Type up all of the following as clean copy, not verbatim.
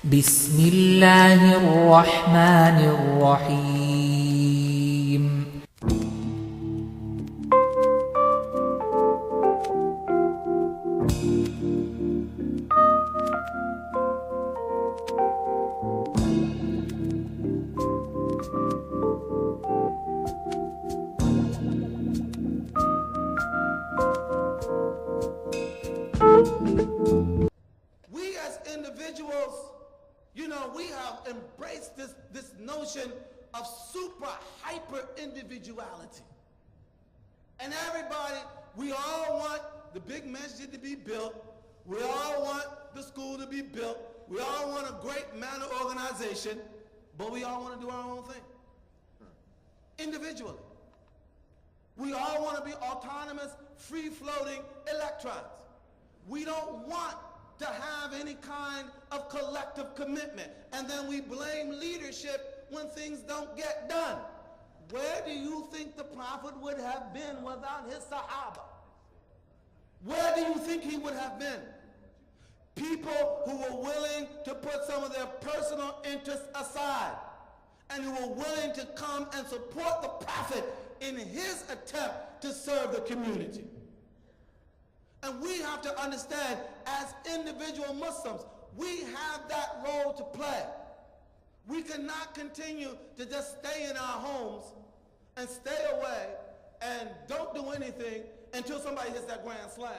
بسم الله الرحمن الرحيم. We as individuals, we have embraced this notion of super hyper individuality. And everybody, we all want the big masjid to be built. We all want the school to be built. We all want a great manor organization, but we all want to do our own thing. Individually. We all want to be autonomous, free-floating electrons. We don't want to have any kind of collective commitment. And then we blame leadership when things don't get done. Where do you think the Prophet would have been without his Sahaba? Where do you think he would have been? People who were willing to put some of their personal interests aside and who were willing to come and support the Prophet in his attempt to serve the community. And we have to understand, as individual Muslims, we have that role to play. We cannot continue to just stay in our homes and stay away and don't do anything until somebody hits that grand slam.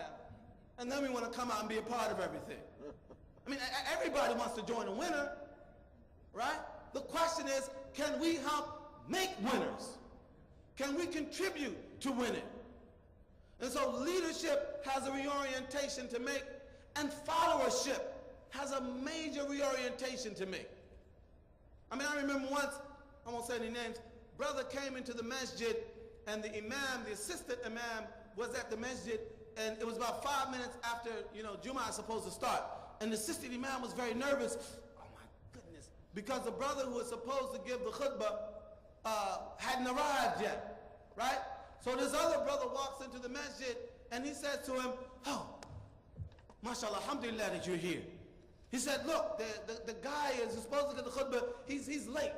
And then we want to come out and be a part of everything. I mean, everybody wants to join a winner, right? The question is, can we help make winners? Can we contribute to winning? And so leadership has a reorientation to make, and followership has a major reorientation to make. I mean, I remember once, I won't say any names, brother came into the masjid, and the imam, the assistant imam, was at the masjid, and it was about 5 minutes after, Jummah is supposed to start. And the assistant imam was very nervous. Oh my goodness. Because the brother who was supposed to give the khutbah hadn't arrived yet, right? So this other brother walks into the masjid and he says to him, "Oh, mashallah, alhamdulillah that you're here." He said, "Look, the guy is supposed to give the khutbah, he's late.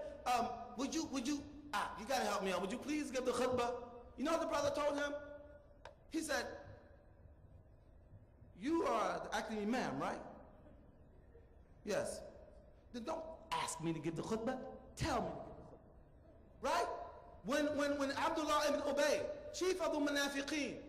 You gotta help me out. Would you please give the khutbah?" You know what the brother told him? He said, "You are the acting imam, right?" "Yes." "Then don't ask me to give the khutbah, tell me to give the khutbah." Right? When Abdullah ibn Ubay, chief of the Munafiqeen,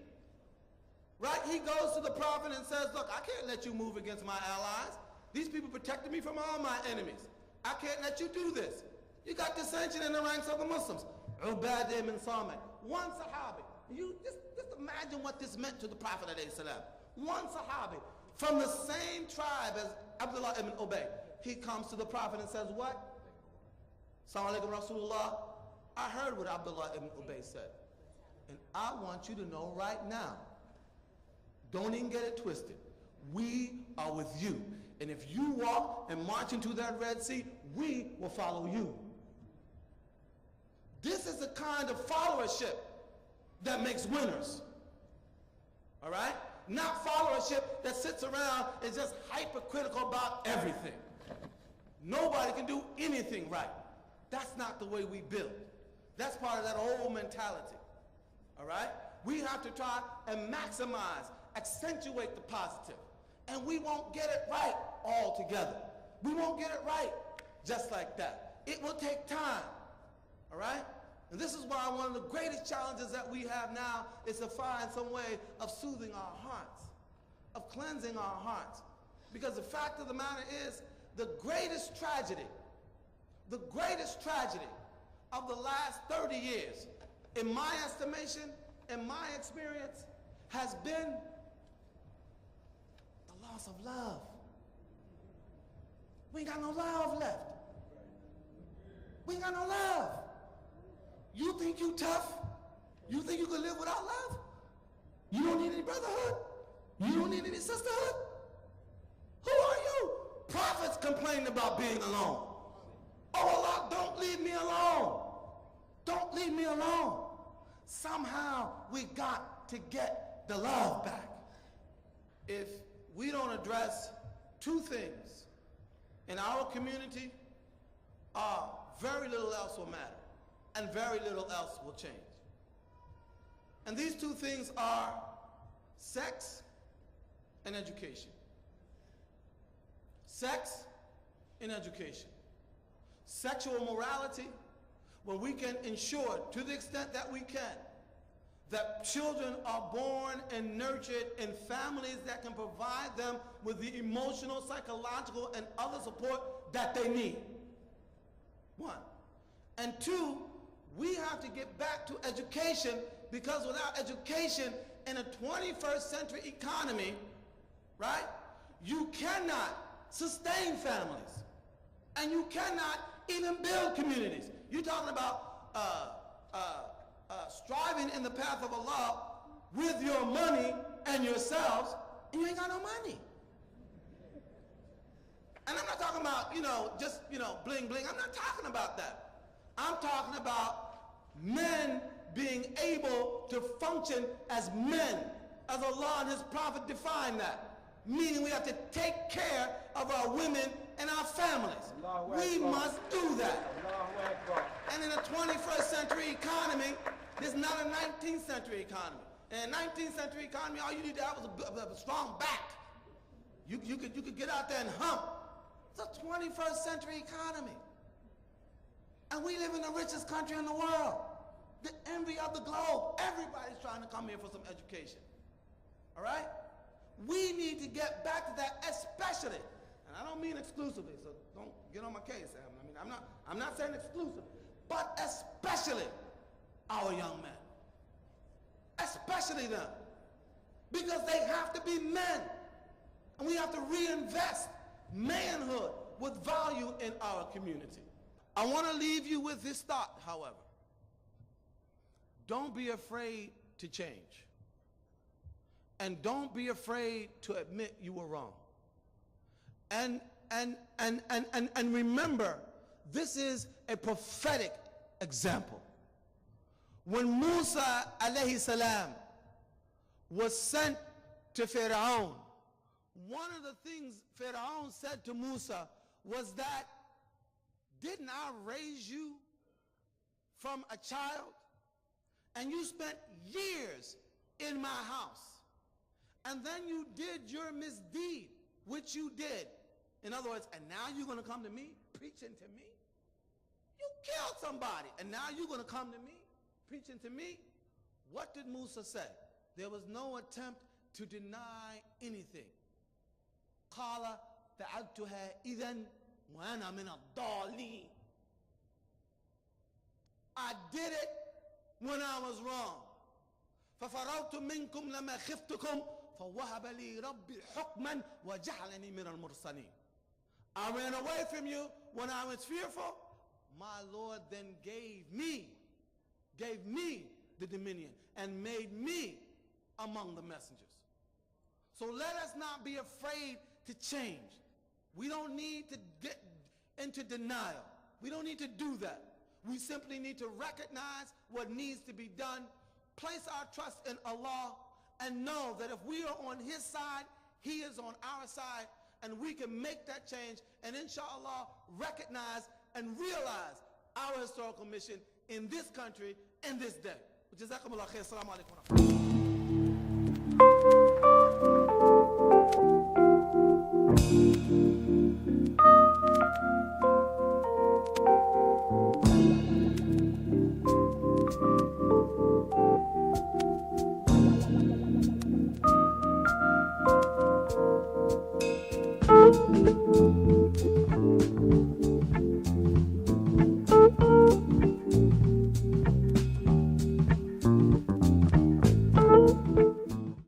right, he goes to the Prophet and says, "Look, I can't let you move against my allies. These people protected me from all my enemies. I can't let you do this. You got dissension in the ranks of the Muslims." Ubadah ibn Samit, one Sahabi. You just imagine what this meant to the Prophet ﷺ. One Sahabi from the same tribe as Abdullah ibn Ubay. He comes to the Prophet and says, "What? Assalamu alaikum Rasulullah. I heard what Abdullah ibn Ubay said, and I want you to know right now, don't even get it twisted, we are with you. And if you walk and march into that Red Sea, we will follow you." This is the kind of followership that makes winners. All right? Not followership that sits around and is just hypercritical about everything. Nobody can do anything right. That's not the way we build. That's part of that old mentality, all right? We have to try and maximize, accentuate the positive, and we won't get it right altogether. We won't get it right just like that. It will take time, all right? And this is why one of the greatest challenges that we have now is to find some way of soothing our hearts, of cleansing our hearts. Because the fact of the matter is, the greatest tragedy of the last 30 years, in my estimation, in my experience, has been the loss of love. We ain't got no love left. We ain't got no love. You think you tough? You think you can live without love? You don't need any brotherhood? You don't need any sisterhood? Who are you? Prophets complain about being alone. "Oh Allah, don't leave me alone. Don't leave me alone." Somehow we got to get the love back. If we don't address two things in our community, very little else will matter, and very little else will change. And these two things are sex and education. Sex and education. Sexual morality, where we can ensure, to the extent that we can, that children are born and nurtured in families that can provide them with the emotional, psychological, and other support that they need. One. And two, we have to get back to education, because without education in a 21st century economy, right, you cannot sustain families, and you cannot even build communities. You're talking about striving in the path of Allah with your money and yourselves, and you ain't got no money. And I'm not talking about, just, bling bling. I'm not talking about that. I'm talking about men being able to function as men, as Allah and His Prophet defined that. Meaning we have to take care of our women and our families. We must do that. And in a 21st century economy, this is not a 19th century economy. In a 19th century economy, all you need to have is a strong back. You could get out there and hump. It's a 21st century economy. And we live in the richest country in the world. The envy of the globe. Everybody's trying to come here for some education. All right? We need to get back to that, especially, and I don't mean exclusively, so don't get on my case. I mean, I'm not saying exclusively, but especially our young men. Especially them. Because they have to be men. And we have to reinvest manhood with value in our community. I want to leave you with this thought, however. Don't be afraid to change. And don't be afraid to admit you were wrong. And remember, this is a prophetic example. When Musa alayhi salam was sent to Pharaoh, one of the things Pharaoh said to Musa was that, didn't I raise you from a child? And you spent years in my house. And then you did your misdeed, which you did. In other words, and now you're going to come to me, preaching to me? You killed somebody, and now you're going to come to me, preaching to me? What did Musa say? There was no attempt to deny anything. قال فعلتها إذا وأنا من الضالين. I did it when I was wrong. ففررت منكم لما خفتكم فوهب لي ربي حكما وجعلني من المرسلين. I ran away from you when I was fearful. My Lord then gave me the dominion and made me among the messengers. So let us not be afraid to change. We don't need to get into denial. We don't need to do that. We simply need to recognize what needs to be done, place our trust in Allah, and know that if we are on His side, He is on our side, and we can make that change and inshallah recognize and realize our historical mission in this country in this day. Jazakumullah khair. Assalamu alaikum. Thank you.